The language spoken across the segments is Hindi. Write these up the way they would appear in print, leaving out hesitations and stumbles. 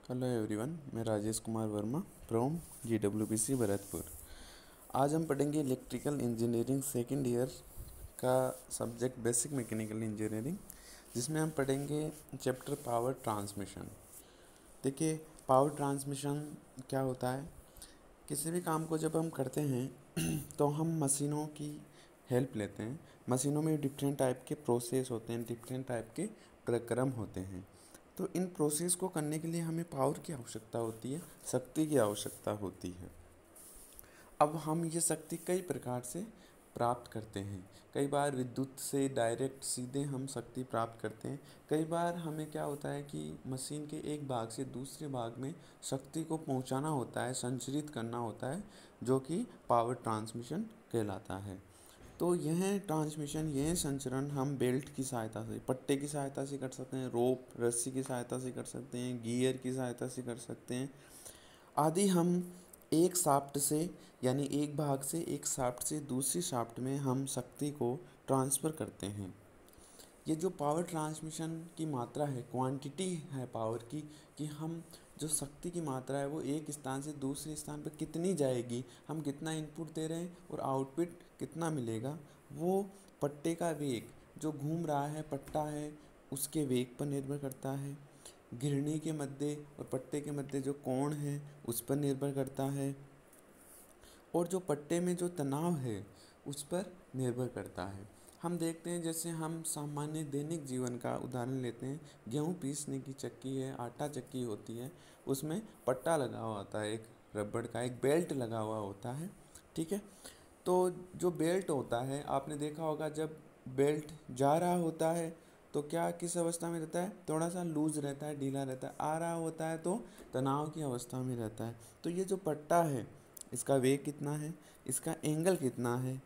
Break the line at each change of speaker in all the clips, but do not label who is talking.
हेलो एवरीवन, मैं राजेश कुमार वर्मा फ्रॉम GWPC भरतपुर। आज हम पढ़ेंगे इलेक्ट्रिकल इंजीनियरिंग सेकंड ईयर का सब्जेक्ट बेसिक मैकेनिकल इंजीनियरिंग, जिसमें हम पढ़ेंगे चैप्टर पावर ट्रांसमिशन। देखिए, पावर ट्रांसमिशन क्या होता है। किसी भी काम को जब हम करते हैं तो हम मशीनों की हेल्प लेते हैं। मशीनों में डिफरेंट टाइप के प्रोसेस होते हैं, डिफरेंट टाइप के प्रक्रम होते हैं। तो इन प्रोसेस को करने के लिए हमें पावर की आवश्यकता होती है, शक्ति की आवश्यकता होती है। अब हम ये शक्ति कई प्रकार से प्राप्त करते हैं। कई बार विद्युत से डायरेक्ट सीधे हम शक्ति प्राप्त करते हैं। कई बार हमें क्या होता है कि मशीन के एक भाग से दूसरे भाग में शक्ति को पहुंचाना होता है, संचरित करना होता है, जो कि पावर ट्रांसमिशन कहलाता है। तो यह ट्रांसमिशन, यह संचरण हम बेल्ट की सहायता से, पट्टे की सहायता से कर सकते हैं, रोप रस्सी की सहायता से कर सकते हैं, गियर की सहायता से कर सकते हैं आदि। हम एक शाफ्ट से, यानी एक भाग से एक शाफ्ट से दूसरी शाफ्ट में हम शक्ति को ट्रांसफ़र करते हैं। ये जो पावर ट्रांसमिशन की मात्रा है, क्वांटिटी है पावर की, कि हम जो शक्ति की मात्रा है वो एक स्थान से दूसरे स्थान पर कितनी जाएगी, हम कितना इनपुट दे रहे हैं और आउटपुट कितना मिलेगा, वो पट्टे का वेग जो घूम रहा है, पट्टा है, उसके वेग पर निर्भर करता है। घिरनी के मध्य और पट्टे के मध्य जो कोण है उस पर निर्भर करता है, और जो पट्टे में जो तनाव है उस पर निर्भर करता है। हम देखते हैं, जैसे हम सामान्य दैनिक जीवन का उदाहरण लेते हैं। गेहूँ पीसने की चक्की है, आटा चक्की होती है, उसमें पट्टा लगा हुआ होता है, एक रबड़ का एक बेल्ट लगा हुआ होता है, ठीक है। तो जो बेल्ट होता है, आपने देखा होगा, जब बेल्ट जा रहा होता है तो क्या किस अवस्था में रहता है, थोड़ा सा लूज रहता है, ढीला रहता है। आ रहा होता है तो तनाव की अवस्था में रहता है। तो ये जो पट्टा है, इसका वेग कितना है, इसका एंगल कितना है,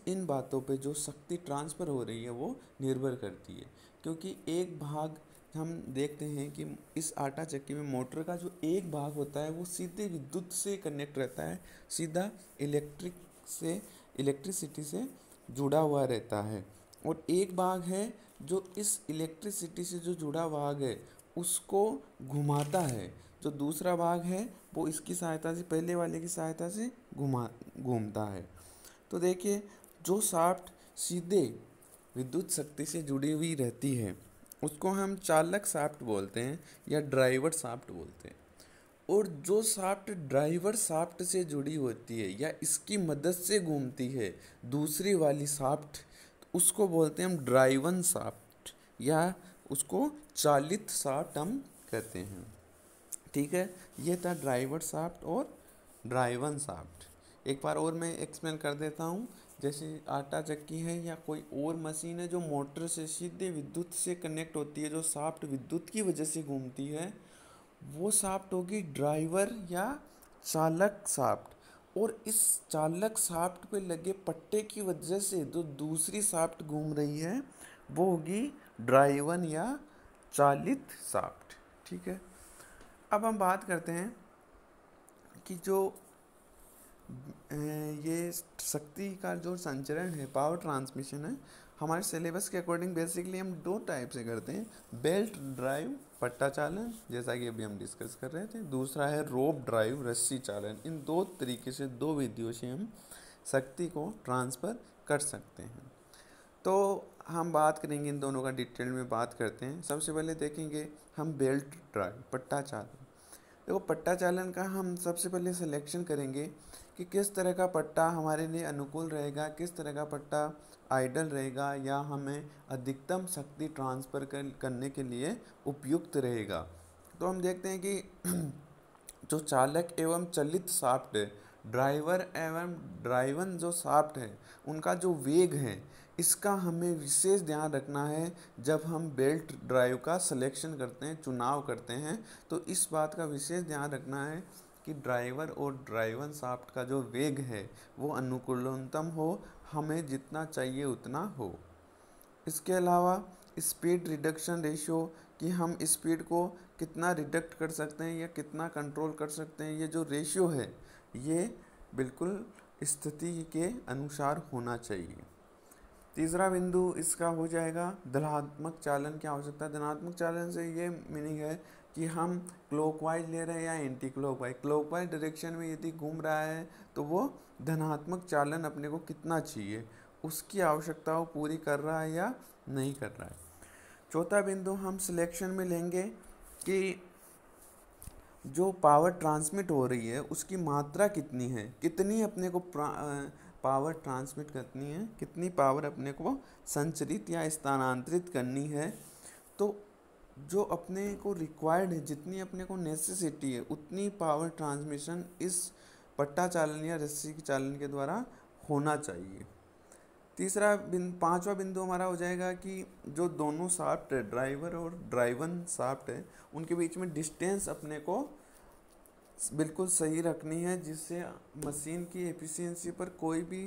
इन बातों पे जो शक्ति ट्रांसफ़र हो रही है वो निर्भर करती है। क्योंकि एक भाग, हम देखते हैं कि इस आटा चक्की में मोटर का जो एक भाग होता है वो सीधे विद्युत से कनेक्ट रहता है, सीधा इलेक्ट्रिसिटी से जुड़ा हुआ रहता है। और एक भाग है जो इस इलेक्ट्रिसिटी से जो जुड़ा भाग है उसको घुमाता है। जो दूसरा भाग है वो इसकी सहायता से, पहले वाले की सहायता से घूमता है। तो देखिए, जो शाफ्ट सीधे विद्युत शक्ति से जुड़ी हुई रहती है उसको हम चालक शाफ्ट बोलते हैं या ड्राइवर शाफ्ट बोलते हैं। और जो शाफ्ट ड्राइवर शाफ्ट से जुड़ी होती है या इसकी मदद से घूमती है, दूसरी वाली शाफ्ट, उसको बोलते हैं हम ड्राइवन शाफ्ट, या उसको चालित शाफ्ट हम कहते हैं, ठीक है। ये था ड्राइवर शाफ्ट और ड्राइवन शाफ्ट। एक बार और मैं एक्सप्लेन कर देता हूँ। जैसे आटा चक्की है या कोई और मशीन है जो मोटर से सीधे विद्युत से कनेक्ट होती है, जो शाफ्ट विद्युत की वजह से घूमती है, वो शाफ्ट होगी ड्राइवर या चालक शाफ्ट। और इस चालक शाफ्ट पे लगे पट्टे की वजह से जो दूसरी शाफ्ट घूम रही है वो होगी ड्राइवन या चालित शाफ्ट, ठीक है। अब हम बात करते हैं कि जो ये शक्ति का जो संचरण है, पावर ट्रांसमिशन है, हमारे सिलेबस के अकॉर्डिंग बेसिकली हम दो टाइप से करते हैं। बेल्ट ड्राइव पट्टा चालन, जैसा कि अभी हम डिस्कस कर रहे थे। दूसरा है रोप ड्राइव रस्सी चालन। इन दो तरीके से, दो विधियों से हम शक्ति को ट्रांसफ़र कर सकते हैं। तो हम बात करेंगे, इन दोनों का डिटेल में बात करते हैं। सबसे पहले देखेंगे हम बेल्ट ड्राइव पट्टा चालन। देखो, पट्टा चालन का हम सबसे पहले सिलेक्शन करेंगे कि किस तरह का पट्टा हमारे लिए अनुकूल रहेगा, किस तरह का पट्टा आइडल रहेगा या हमें अधिकतम शक्ति ट्रांसफ़र करने के लिए उपयुक्त रहेगा। तो हम देखते हैं कि जो चालक एवं चलित शाफ्ट है, ड्राइवर एवं ड्राइवन जो शाफ्ट है, उनका जो वेग है, इसका हमें विशेष ध्यान रखना है जब हम बेल्ट ड्राइव का सिलेक्शन करते हैं, चुनाव करते हैं। तो इस बात का विशेष ध्यान रखना है कि ड्राइवर और ड्राइवन शाफ्ट का जो वेग है वो अनुकूलतम हो, हमें जितना चाहिए उतना हो। इसके अलावा स्पीड रिडक्शन रेशियो, कि हम स्पीड को कितना रिडक्ट कर सकते हैं या कितना कंट्रोल कर सकते हैं, ये जो रेशियो है ये बिल्कुल स्थिति के अनुसार होना चाहिए। तीसरा बिंदु इसका हो जाएगा धनात्मक चालन की आवश्यकता। धनात्मक चालन से ये मीनिंग है कि हम क्लॉकवाइज ले रहे हैं या एंटी क्लॉकवाइज। क्लॉकवाइज डायरेक्शन में यदि घूम रहा है तो वो धनात्मक चालन अपने को कितना चाहिए, उसकी आवश्यकताओं पूरी कर रहा है या नहीं कर रहा है। चौथा बिंदु हम सिलेक्शन में लेंगे कि जो पावर ट्रांसमिट हो रही है उसकी मात्रा कितनी है, कितनी अपने को पावर ट्रांसमिट करनी है, कितनी पावर अपने को संचरित या स्थानांतरित करनी है। तो जो अपने को रिक्वायर्ड है, जितनी अपने को नेसेसिटी है, उतनी पावर ट्रांसमिशन इस पट्टा चालन या रस्सी के चालन के द्वारा होना चाहिए। पांचवा बिंदु हमारा हो जाएगा कि जो दोनों शाफ्ट है, ड्राइवर और ड्राइवन शाफ्ट है, उनके बीच में डिस्टेंस अपने को बिल्कुल सही रखनी है, जिससे मशीन की एफिशिएंसी पर कोई भी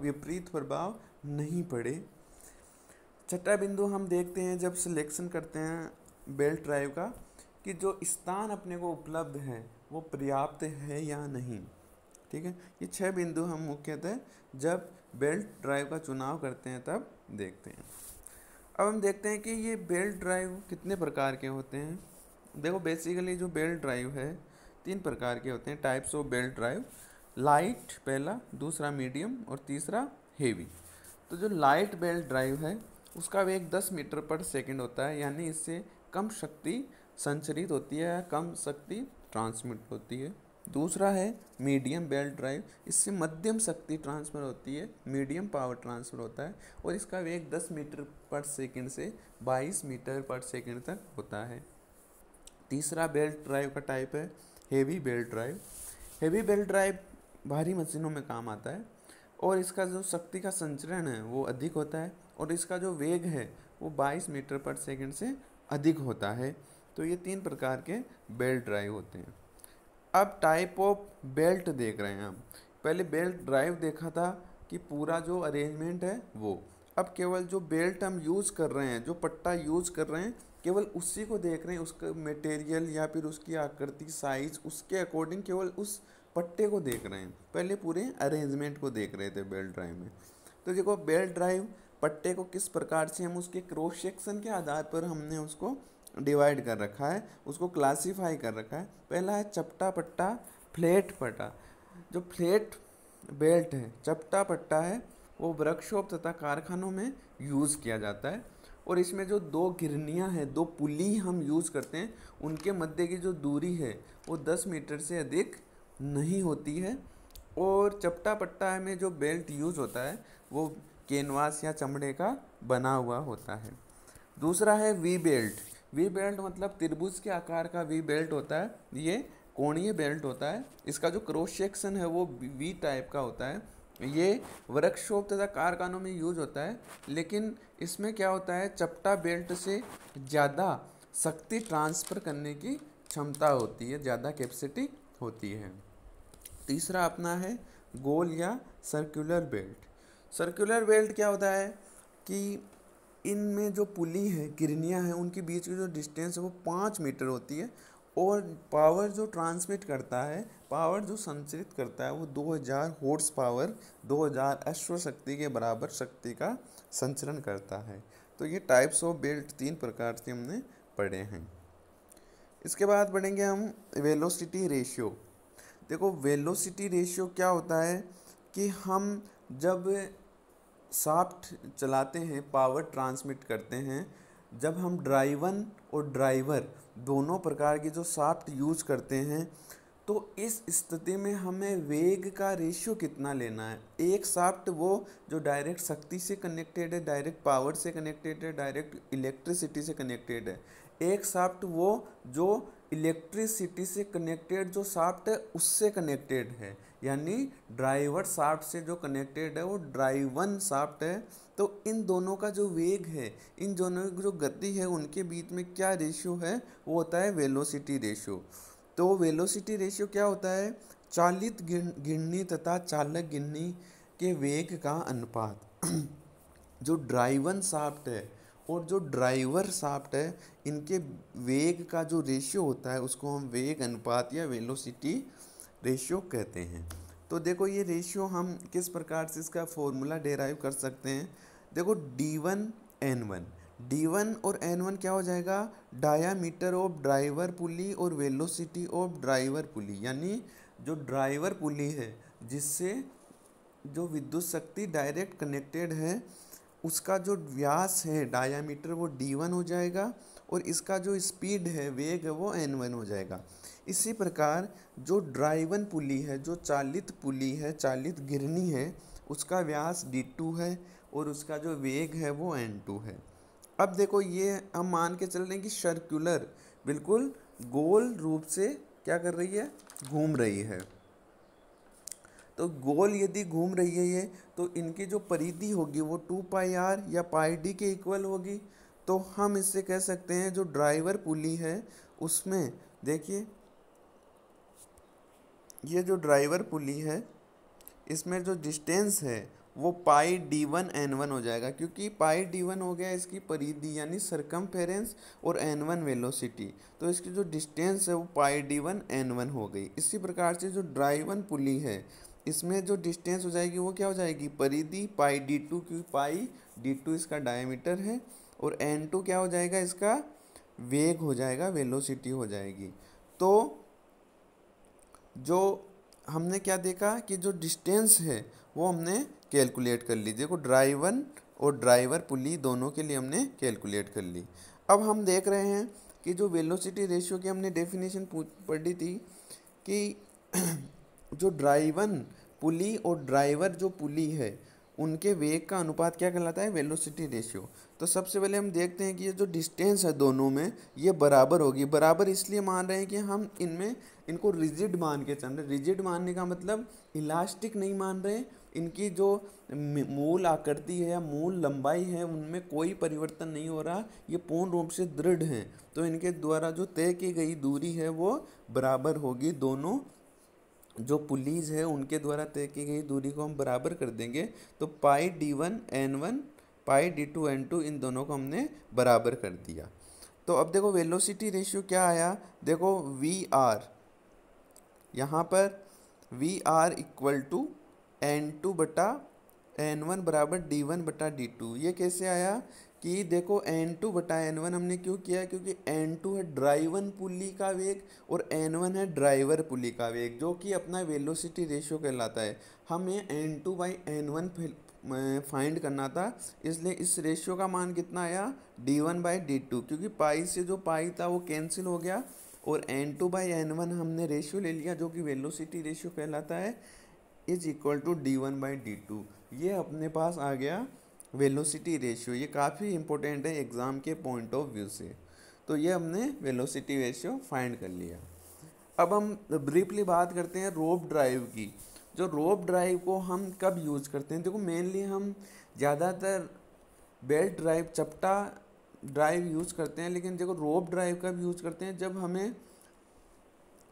विपरीत प्रभाव नहीं पड़े। छठा बिंदु हम देखते हैं जब सिलेक्शन करते हैं बेल्ट ड्राइव का, कि जो स्थान अपने को उपलब्ध है वो पर्याप्त है या नहीं। ठीक है, ये 6 बिंदु हम मुख्यतः जब बेल्ट ड्राइव का चुनाव करते हैं तब देखते हैं। अब हम देखते हैं कि ये बेल्ट ड्राइव कितने प्रकार के होते हैं। देखो बेसिकली जो बेल्ट ड्राइव है 3 प्रकार के होते हैं, types of belt drive. Light पहला, दूसरा मीडियम और तीसरा हेवी। तो जो लाइट बेल्ट ड्राइव है उसका वेग 10 मीटर पर सेकंड होता है, यानी इससे कम शक्ति संचरित होती है, कम शक्ति ट्रांसमिट होती है। दूसरा है मीडियम बेल्ट ड्राइव, इससे मध्यम शक्ति ट्रांसफर होती है, मीडियम पावर ट्रांसफर होता है और इसका वेग 10 मीटर पर सेकंड से 22 मीटर पर सेकंड तक होता है। तीसरा बेल्ट ड्राइव का टाइप है heavy belt drive. Heavy belt drive भारी मशीनों में काम आता है और इसका जो शक्ति का संचरण है वो अधिक होता है और इसका जो वेग है वो 22 मीटर पर सेकंड से अधिक होता है। तो ये 3 प्रकार के बेल्ट ड्राइव होते हैं। अब टाइप ऑफ बेल्ट देख रहे हैं हम। पहले बेल्ट ड्राइव देखा था कि पूरा जो अरेंजमेंट है वो, अब केवल जो बेल्ट हम यूज़ कर रहे हैं, जो पट्टा यूज़ कर रहे हैं, केवल उसी को देख रहे हैं, उसका मटेरियल या फिर उसकी आकृति, साइज, उसके अकॉर्डिंग केवल उस पट्टे को देख रहे हैं। पहले पूरे अरेंजमेंट को देख रहे थे बेल्ट ड्राइव में। तो देखो बेल्ट ड्राइव पट्टे को किस प्रकार से हम उसके क्रॉस सेक्शन के आधार पर हमने उसको डिवाइड कर रखा है, उसको क्लासीफाई कर रखा है। पहला है चपटा पट्टा, फ्लैट पट्टा। जो फ्लैट बेल्ट है, चपटा पट्टा है, वो वर्कशॉप तथा कारखानों में यूज़ किया जाता है और इसमें जो 2 गिरनियाँ हैं, 2 पुली हम यूज़ करते हैं, उनके मध्य की जो दूरी है वो 10 मीटर से अधिक नहीं होती है। और चपटा पट्टा में जो बेल्ट यूज़ होता है वो कैनवास या चमड़े का बना हुआ होता है। दूसरा है वी बेल्ट। वी बेल्ट मतलब त्रिभुज के आकार का वी बेल्ट होता है, ये कोणीय बेल्ट होता है। इसका जो क्रॉस सेक्शन है वो वी टाइप का होता है। ये वर्कशॉप तथा कारखानों में यूज होता है, लेकिन इसमें क्या होता है, चपटा बेल्ट से ज़्यादा शक्ति ट्रांसफ़र करने की क्षमता होती है, ज़्यादा कैपेसिटी होती है। तीसरा अपना है गोल या सर्कुलर बेल्ट। सर्कुलर बेल्ट क्या होता है कि इनमें जो पुली है, गिरनियाँ हैं, उनके बीच की जो डिस्टेंस है वो 5 मीटर होती है और पावर जो ट्रांसमिट करता है, पावर जो संचरित करता है वो 2000 हॉर्स पावर, 2000 अश्व शक्ति के बराबर शक्ति का संचरण करता है। तो ये टाइप्स ऑफ बेल्ट 3 प्रकार से हमने पढ़े हैं। इसके बाद पढ़ेंगे हम वेलोसिटी रेशियो। देखो वेलोसिटी रेशियो क्या होता है कि हम जब शाफ्ट चलाते हैं, पावर ट्रांसमिट करते हैं, जब हम ड्राइवन और ड्राइवर दोनों प्रकार की जो शाफ्ट यूज करते हैं, तो इस स्थिति में हमें वेग का रेशियो कितना लेना है। एक शाफ्ट वो जो डायरेक्ट शक्ति से कनेक्टेड है, डायरेक्ट पावर से कनेक्टेड है, डायरेक्ट इलेक्ट्रिसिटी से कनेक्टेड है। एक शाफ्ट वो जो इलेक्ट्रिसिटी से कनेक्टेड जो शाफ्ट है उससे कनेक्टेड है, यानी ड्राइवर शाफ्ट से जो कनेक्टेड है वो ड्राइवन शाफ्ट है। तो इन दोनों का जो वेग है, इन दोनों की जो गति है, उनके बीच में क्या रेशियो है, वो होता है वेलोसिटी रेशियो। तो वेलोसिटी रेशियो क्या होता है, चालित गिरनी तथा चालक गिरनी के वेग का अनुपात। जो ड्राइवन शाफ्ट है और जो ड्राइवर शाफ्ट है, इनके वेग का जो रेशियो होता है उसको हम वेग अनुपात या वेलोसिटी रेशियो कहते हैं। तो देखो ये रेशियो हम किस प्रकार से इसका फॉर्मूला डेराइव कर सकते हैं। देखो D1 N1, D1 और N1 क्या हो जाएगा, डायामीटर ऑफ ड्राइवर पुली और वेलोसिटी ऑफ ड्राइवर पुली, यानी जो ड्राइवर पुली है जिससे जो विद्युत शक्ति डायरेक्ट कनेक्टेड है उसका जो व्यास है डायामीटर वो D1 हो जाएगा और इसका जो स्पीड है वेग है वो N1 हो जाएगा। इसी प्रकार जो ड्राइवन पुली है, जो चालित पुली है, चालित गिरनी है, उसका व्यास D2 है और उसका जो वेग है वो N2 है। अब देखो ये हम मान के चल रहे हैं कि सर्कुलर बिल्कुल गोल रूप से क्या कर रही है, घूम रही है। तो गोल यदि घूम रही है ये, तो इनकी जो परिधि होगी वो 2πr या πd के इक्वल होगी। तो हम इससे कह सकते हैं जो ड्राइवर पुली है उसमें देखिए ये जो ड्राइवर पुली है इसमें जो डिस्टेंस है वो πd1n1 हो जाएगा, क्योंकि πd1 हो गया इसकी परिधि यानी सरकमफेरेंस और n1 वेलोसिटी, तो इसकी जो डिस्टेंस है वो πd1n1 हो गई। इसी प्रकार से जो ड्राइवन पुली है इसमें जो डिस्टेंस हो जाएगी वो क्या हो जाएगी, परिधि πd2, क्योंकि πd2 इसका डायमीटर है, और n2 क्या हो जाएगा, इसका वेग हो जाएगा, वेलोसिटी हो जाएगी। तो जो हमने क्या देखा कि जो डिस्टेंस है वो हमने कैलकुलेट कर ली। देखो ड्राइवन और ड्राइवर पुली दोनों के लिए हमने कैलकुलेट कर ली। अब हम देख रहे हैं कि जो वेलोसिटी रेशियो की हमने डेफिनेशन पढ़ी थी कि जो ड्राइवन पुली और ड्राइवर जो पुली है उनके वेग का अनुपात क्या कहलाता है, वेलोसिटी रेशियो। तो सबसे पहले हम देखते हैं कि ये जो डिस्टेंस है दोनों में ये बराबर होगी। बराबर इसलिए मान रहे हैं कि हम इनको रिजिड मान के चल रहे। रिजिड मानने का मतलब इलास्टिक नहीं मान रहे, इनकी जो मूल आकृति है या मूल लंबाई है उनमें कोई परिवर्तन नहीं हो रहा, ये पूर्ण रूप से दृढ़ हैं। तो इनके द्वारा जो तय की गई दूरी है वो बराबर होगी। दोनों जो पुलीज है उनके द्वारा तय की गई दूरी को हम बराबर कर देंगे, तो πd1n1 πd2n2 इन दोनों को हमने बराबर कर दिया। तो अब देखो वेलोसिटी रेशियो क्या आया, देखो VR यहाँ पर VR इक्वल टू n2 बटा n1 बराबर d1 बटा d2। ये कैसे आया कि देखो n2 बटा n1 हमने क्यों किया, क्योंकि n2 है ड्राइवन पुली का वेग और n1 है ड्राइवर पुली का वेग, जो कि अपना वेलोसिटी रेशियो कहलाता है। हमें n2/n1 फाइंड करना था, इसलिए इस रेशियो का मान कितना आया, d1/d2, क्योंकि पाई से जो पाई था वो कैंसिल हो गया और n2/n1 हमने रेशियो ले लिया जो कि वेलोसिटी रेशियो कहलाता है, इज इक्वल टू d1/d2। ये अपने पास आ गया वेलोसिटी रेशियो। ये काफ़ी इंपॉर्टेंट है एग्ज़ाम के पॉइंट ऑफ व्यू से। तो ये हमने वेलोसिटी रेशियो फाइंड कर लिया। अब हम ब्रीफली बात करते हैं रोप ड्राइव की। जो रोप ड्राइव को हम कब यूज़ करते हैं, देखो मेनली हम ज़्यादातर बेल्ट ड्राइव, चपटा ड्राइव यूज़ करते हैं, लेकिन देखो रोप ड्राइव कब यूज़ करते हैं, जब हमें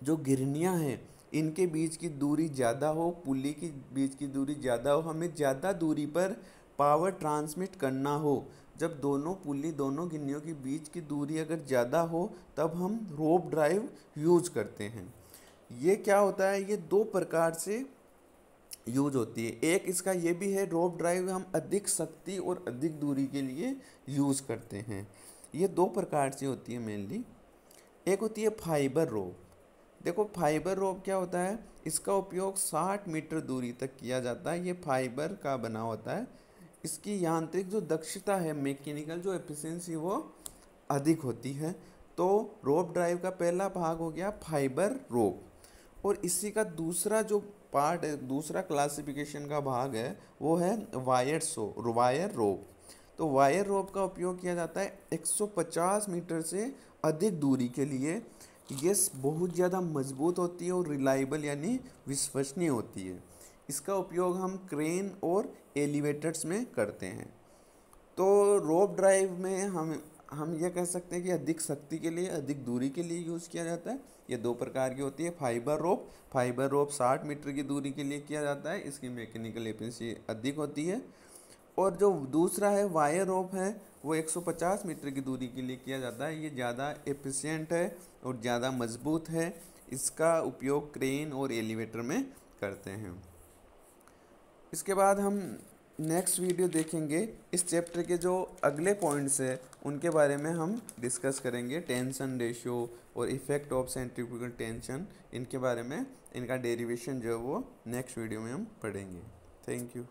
जो गिरनियाँ हैं इनके बीच की दूरी ज़्यादा हो, पुली की बीच की दूरी ज़्यादा हो, हमें ज़्यादा दूरी पर पावर ट्रांसमिट करना हो। जब दोनों पुली, दोनों गिरनियों के बीच की दूरी अगर ज़्यादा हो तब हम रोप ड्राइव यूज करते हैं। ये क्या होता है, ये दो प्रकार से यूज होती है। एक इसका ये भी है, रोप ड्राइव हम अधिक शक्ति और अधिक दूरी के लिए यूज़ करते हैं। ये दो प्रकार से होती है मेनली। एक होती है फाइबर रोप। देखो फाइबर रोप क्या होता है, इसका उपयोग 60 मीटर दूरी तक किया जाता है। ये फाइबर का बना होता है। इसकी यांत्रिक जो दक्षता है, मैकेनिकल जो एफिशिएंसी वो अधिक होती है। तो रोप ड्राइव का पहला भाग हो गया फाइबर रोप, और इसी का दूसरा जो पार्ट है, दूसरा क्लासिफिकेशन का भाग है वो है वायर रोप। तो वायर रोप का उपयोग किया जाता है 150 मीटर से अधिक दूरी के लिए। ये बहुत ज़्यादा मजबूत होती है और रिलायबल यानी विश्वसनीय होती है। इसका उपयोग हम क्रेन और एलिवेटर्स में करते हैं। तो रोप ड्राइव में हम ये कह सकते हैं कि अधिक शक्ति के लिए, अधिक दूरी के लिए यूज़ किया जाता है। ये दो प्रकार की होती है। फाइबर रोप 60 मीटर की दूरी के लिए किया जाता है, इसकी मैकेनिकल एफिशिएंसी अधिक होती है। और जो दूसरा है वायर रोप है वो 150 मीटर की दूरी के लिए किया जाता है। ये ज़्यादा एफिशिएंट है और ज़्यादा मजबूत है। इसका उपयोग क्रेन और एलिवेटर में करते हैं। इसके बाद हम नेक्स्ट वीडियो देखेंगे, इस चैप्टर के जो अगले पॉइंट्स है उनके बारे में हम डिस्कस करेंगे। टेंशन रेशियो और इफेक्ट ऑफ सेंट्रीफ्यूगल टेंशन, इनके बारे में इनका डेरिवेशन जो है वो नेक्स्ट वीडियो में हम पढ़ेंगे। Thank you.